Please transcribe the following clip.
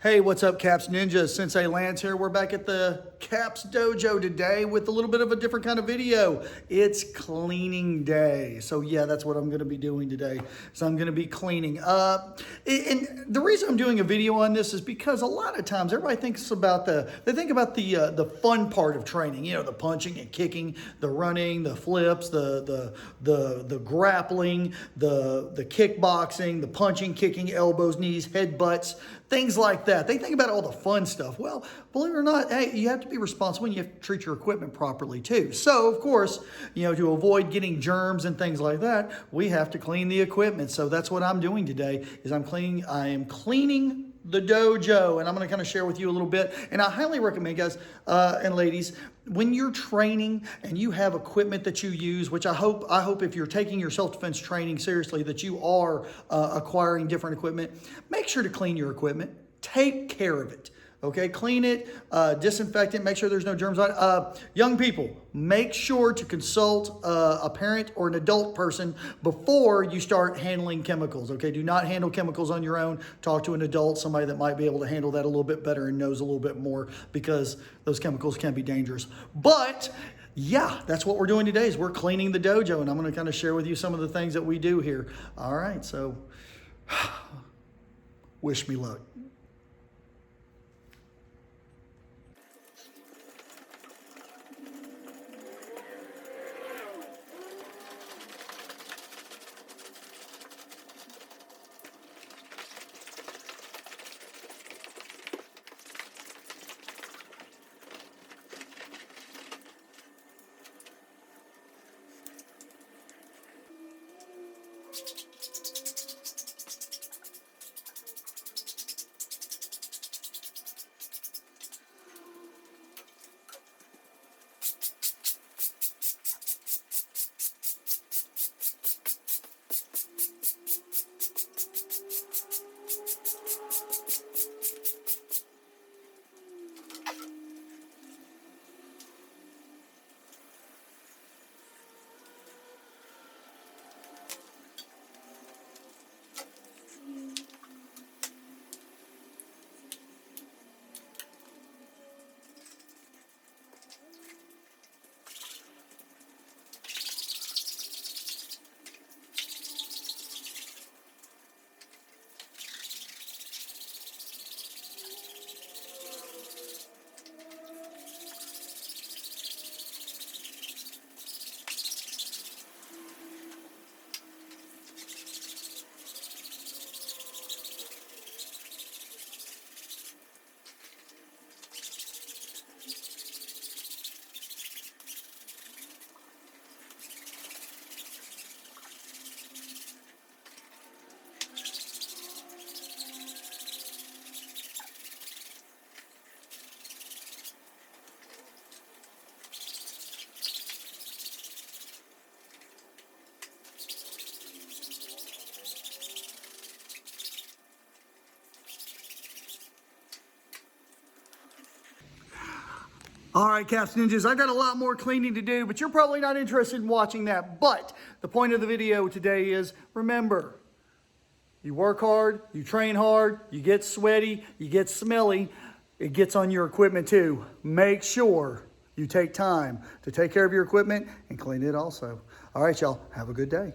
Hey, what's up, Caps Ninjas? Sensei Lance here. We're back at the Caps Dojo today with a little bit of a different kind of video. It's cleaning day. So yeah, that's what I'm going to be doing today. So I'm going to be cleaning up. And the reason I'm doing a video on this is because a lot of times everybody thinks about the fun part of training. You know, the punching and kicking, the running, the flips, the grappling, the kickboxing, the punching, kicking, elbows, knees, headbutts, things like that. They think about all the fun stuff. Well, believe it or not, hey, you have to be responsible and you have to treat your equipment properly too. So, of course, you know, to avoid getting germs and things like that, we have to clean the equipment. So that's what I'm doing today is I am cleaning the dojo, and I'm going to kind of share with you a little bit. And I highly recommend, guys and ladies, when you're training and you have equipment that you use, which I hope if you're taking your self-defense training seriously that you are acquiring different equipment, make sure to clean your equipment. Take care of it. Okay, clean it, disinfect it, make sure there's no germs on it. Young people, make sure to consult a parent or an adult person before you start handling chemicals. Okay, do not handle chemicals on your own. Talk to an adult, somebody that might be able to handle that a little bit better and knows a little bit more, because those chemicals can be dangerous. But yeah, that's what we're doing today is we're cleaning the dojo, and I'm going to kind of share with you some of the things that we do here. All right, so wish me luck. All right, Caps Ninjas, I got a lot more cleaning to do, but you're probably not interested in watching that. But the point of the video today is, remember, you work hard, you train hard, you get sweaty, you get smelly, it gets on your equipment too. Make sure you take time to take care of your equipment and clean it also. All right, y'all, have a good day.